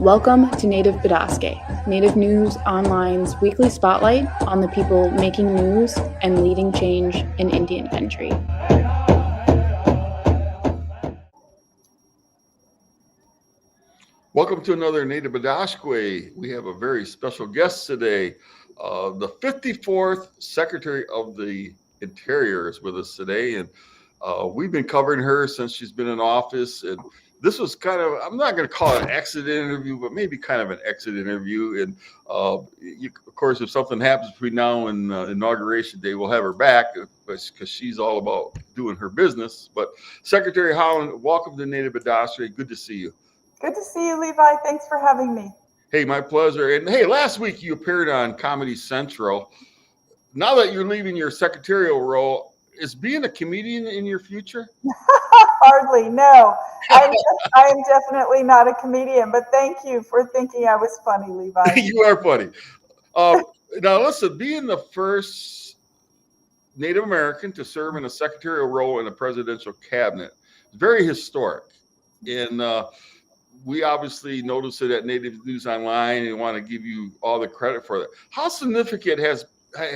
Welcome to Native Bidaské, Native News Online's weekly spotlight on the people making news and leading change in Indian country. Welcome to another Native Bidaské. We have a very special guest today. The 54th Secretary of the Interior is with us today, and we've been covering her since she's been in office. And this was kind of, I'm not going to call it an exit interview, but maybe kind of an exit interview. And of course, if something happens between now and Inauguration Day, we'll have her back because she's all about doing her business. But Secretary Haaland, welcome to Native Bidaské. Good to see you. Good to see you, Levi. Thanks for having me. Hey, my pleasure. And hey, last week you appeared on Comedy Central. Now that you're leaving your secretarial role, is being a comedian in your future? Hardly, no. I am definitely not a comedian, but thank you for thinking I was funny, Levi. You are funny. Now, listen, being the first Native American to serve in a secretarial role in a presidential cabinet is very historic. And we obviously noticed it at Native News Online and want to give you all the credit for that. How significant has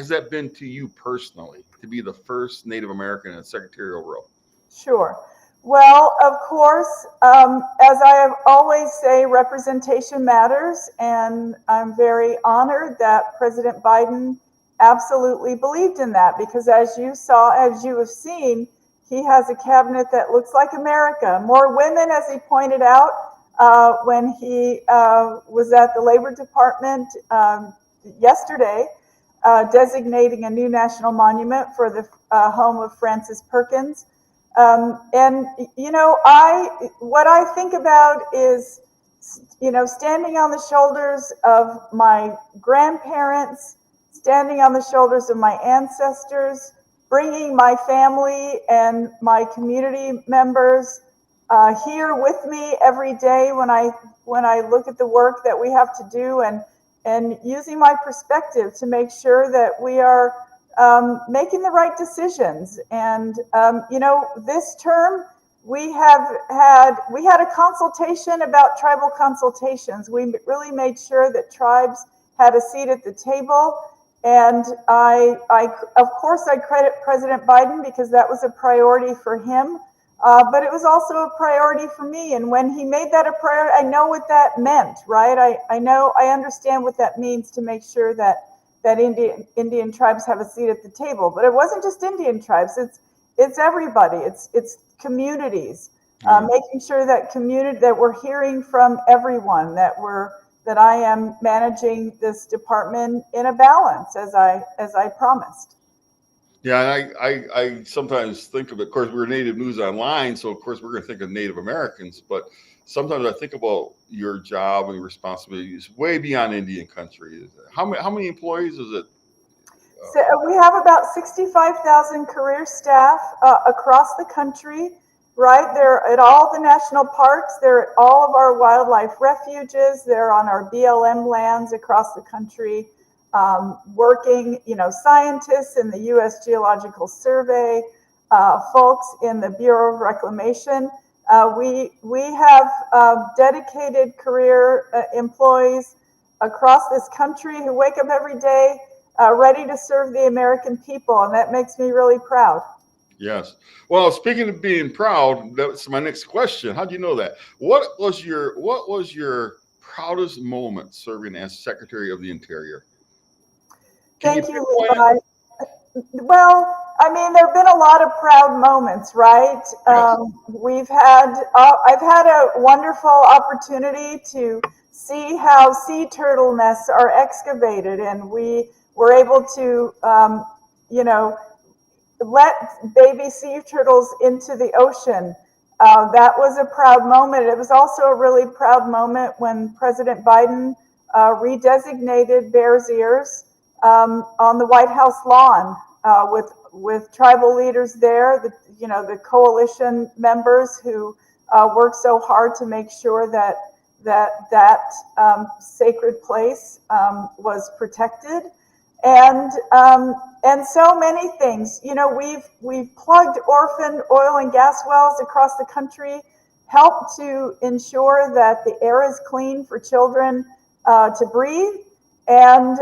that been to you personally to be the first Native American in a secretarial role? Sure. Well, of course, as I always say, representation matters, and I'm very honored that President Biden absolutely believed in that, because as you have seen, he has a cabinet that looks like America. More women, as he pointed out, when he was at the Labor Department yesterday, designating a new national monument for the home of Frances Perkins. And, you know, what I think about is, you know, standing on the shoulders of my grandparents, standing on the shoulders of my ancestors, bringing my family and my community members here with me every day when I look at the work that we have to do, and using my perspective to make sure that we are making the right decisions. And you know, this term we had a consultation about tribal consultations. We really made sure that tribes had a seat at the table. And I of course I credit President Biden because that was a priority for him. But it was also a priority for me. And when he made that a priority, I know what that meant, right? I understand what that means to make sure that Indian tribes have a seat at the table. But it wasn't just Indian tribes, it's everybody, it's communities, making sure that we're hearing from everyone, that I am managing this department in a balance as I promised. Yeah, I sometimes think of it. Of course, we're Native News Online, so of course we're going to think of Native Americans. But sometimes I think about your job and responsibilities way beyond Indian country. How many employees is it? So we have about 65,000 career staff across the country. Right, they're at all the national parks. They're at all of our wildlife refuges. They're on our BLM lands across the country. Working, you know, scientists in the U.S. Geological Survey, folks in the Bureau of Reclamation. We have dedicated career employees across this country who wake up every day ready to serve the American people, and that makes me really proud. Yes. Well, speaking of being proud, that's my next question. How do you know that? What was your proudest moment serving as Secretary of the Interior? Thank you, Levi. Well, I mean, there have been a lot of proud moments, right? Yes. I've had a wonderful opportunity to see how sea turtle nests are excavated, and we were able to, you know, let baby sea turtles into the ocean. That was a proud moment. It was also a really proud moment when President Biden redesignated Bears Ears on the White House lawn with tribal leaders there, the coalition members who worked so hard to make sure that sacred place was protected, and so many things. You know, we've plugged orphaned oil and gas wells across the country help to ensure that the air is clean for children to breathe. And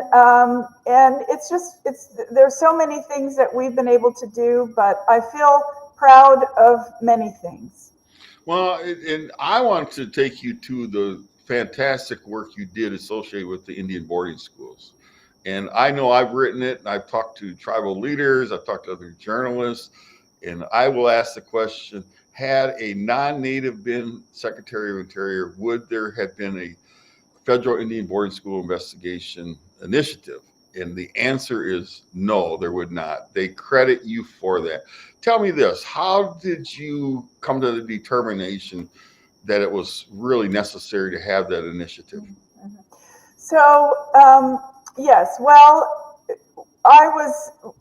there's so many things that we've been able to do, but I feel proud of many things. Well, and I want to take you to the fantastic work you did associated with the Indian boarding schools. And I know I've written it, and I've talked to tribal leaders, I've talked to other journalists, and I will ask the question, had a non-native been Secretary of Interior, would there have been a federal Indian boarding school investigation initiative? And the answer is no, there would not. They credit you for that. Tell me this, how did you come to the determination that it was really necessary to have that initiative? So, yes, well,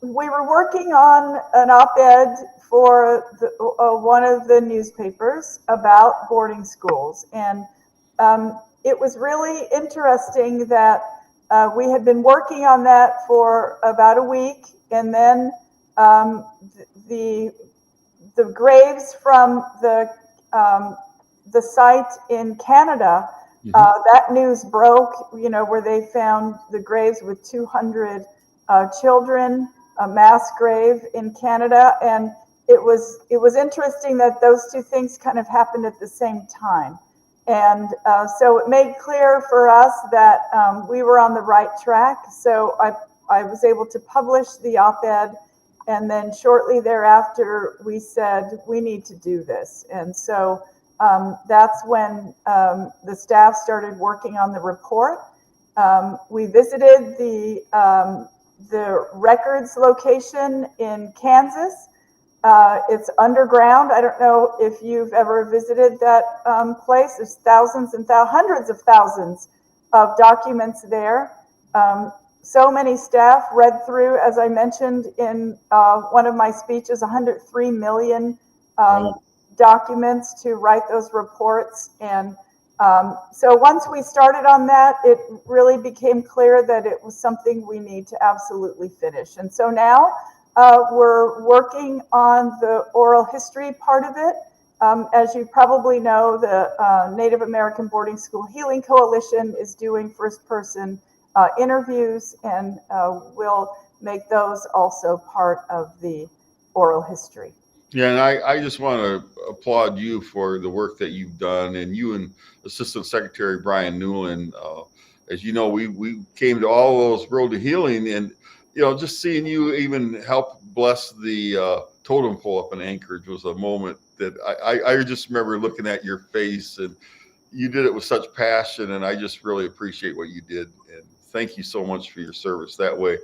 we were working on an op-ed for one of the newspapers about boarding schools. And it was really interesting that we had been working on that for about a week, and then the graves from the site in Canada, that news broke, where they found the graves with 200 children, a mass grave in Canada, and it was interesting that those two things kind of happened at the same time. And so it made clear for us that we were on the right track. So I was able to publish the op-ed, and then shortly thereafter we said we need to do this. And so that's when the staff started working on the report. We visited the records location in Kansas. It's underground. I don't know if you've ever visited that place. There's thousands and hundreds of thousands of documents there. So many staff read through, as I mentioned in one of my speeches, 103 million documents to write those reports. And so once we started on that, it really became clear that it was something we need to absolutely finish. And so now we're working on the oral history part of it. As you probably know, the Native American Boarding School Healing Coalition is doing first-person interviews, and we'll make those also part of the oral history. Yeah, and I just want to applaud you for the work that you've done, and you and Assistant Secretary Brian Newland. As you know, we came to all those Road to Healing, and just seeing you even help bless the totem pole up in Anchorage was a moment that I just remember looking at your face, and you did it with such passion, and I just really appreciate what you did, and thank you so much for your service that way.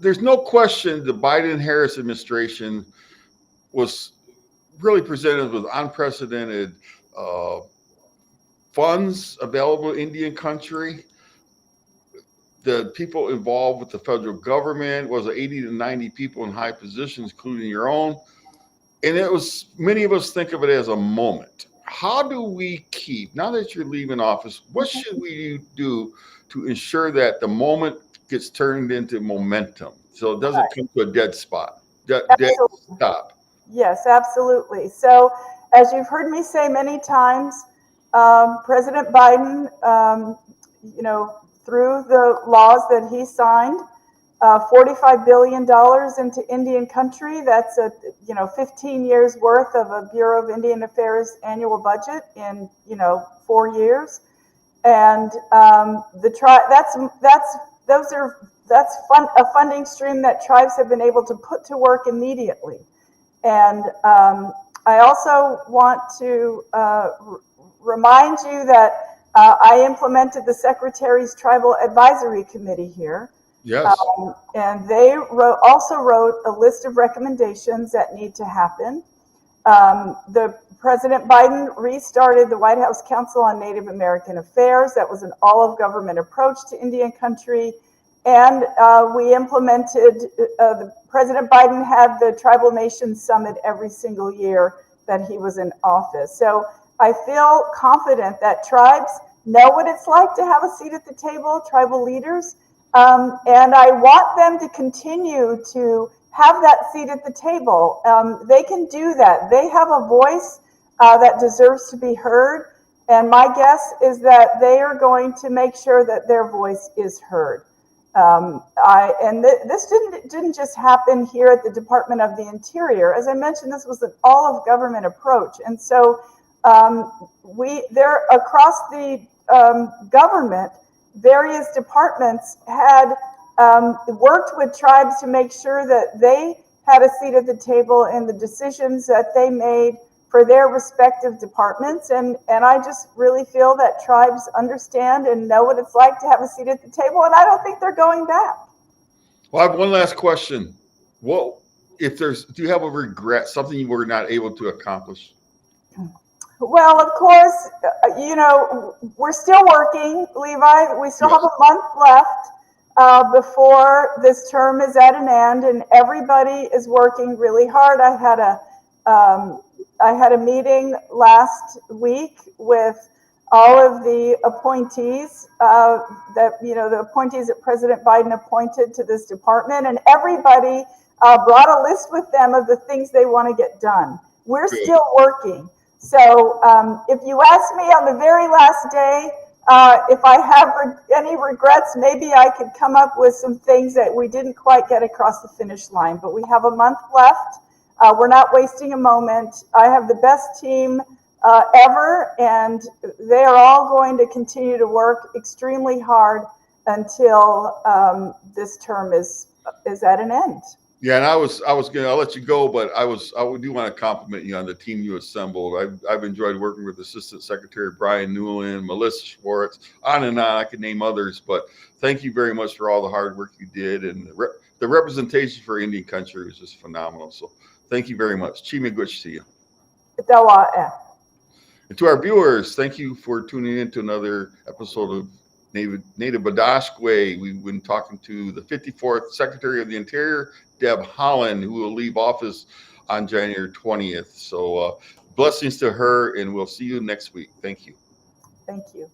There's no question the Biden-Harris administration was really presented with unprecedented funds available to Indian country. The people involved with the federal government was 80 to 90 people in high positions, including your own. And many of us think of it as a moment. How do we keep, now that you're leaving office, what should we do to ensure that the moment gets turned into momentum, so it doesn't come to a dead spot, dead stop? Yes, absolutely. So as you've heard me say many times, President Biden, through the laws that he signed, $45 billion into Indian country. That's 15 years worth of a Bureau of Indian Affairs annual budget in 4 years. And that's a funding stream that tribes have been able to put to work immediately. And I also want to remind you that I implemented the Secretary's Tribal Advisory Committee here. Yes. And they also wrote a list of recommendations that need to happen. The President Biden restarted the White House Council on Native American Affairs. That was an all-of-government approach to Indian country. And we implemented, President Biden had the Tribal Nations Summit every single year that he was in office. So I feel confident that tribes know what it's like to have a seat at the table, tribal leaders. And I want them to continue to have that seat at the table. They can do that. They have a voice that deserves to be heard. And my guess is that they are going to make sure that their voice is heard. This didn't just happen here at the Department of the Interior. As I mentioned, this was an all-of-government approach. And so there across the government, various departments had worked with tribes to make sure that they had a seat at the table in the decisions that they made for their respective departments. And I just really feel that tribes understand and know what it's like to have a seat at the table. And I don't think they're going back. Well, I have one last question. Do you have a regret, something you were not able to accomplish? Well, of course, we're still working, Levi. We still have a month left before this term is at an end, and everybody is working really hard. I had a meeting last week with all of the appointees the appointees that President Biden appointed to this department, and everybody brought a list with them of the things they want to get done. We're still working. So if you ask me on the very last day, if I have any regrets, maybe I could come up with some things that we didn't quite get across the finish line, but we have a month left. We're not wasting a moment. I have the best team ever, and they are all going to continue to work extremely hard until this term is at an end. Yeah, and I'll let you go, but I do want to compliment you on the team you assembled. I've enjoyed working with Assistant Secretary Brian Newland, Melissa Schwartz, on and on. I could name others, but thank you very much for all the hard work you did, and the representation for Indian country was just phenomenal. So thank you very much. Chima Gwich to you. And to our viewers, thank you for tuning in to another episode of Native Bidaské. We've been talking to the 54th Secretary of the Interior, Deb Haaland, who will leave office on January 20th. So blessings to her, and we'll see you next week. Thank you. Thank you.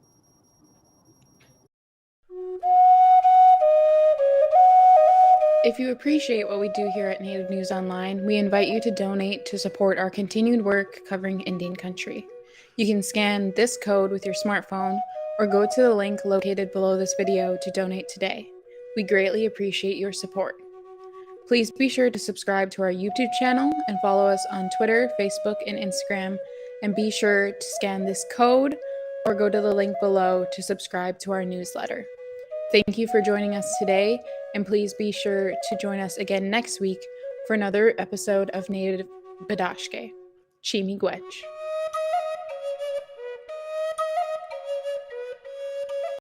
If you appreciate what we do here at Native News Online, we invite you to donate to support our continued work covering Indian country. You can scan this code with your smartphone or go to the link located below this video to donate today. We greatly appreciate your support. Please be sure to subscribe to our YouTube channel and follow us on Twitter, Facebook, and Instagram. And be sure to scan this code or go to the link below to subscribe to our newsletter. Thank you for joining us today, and please be sure to join us again next week for another episode of Native Bidaské. Chima Gwich.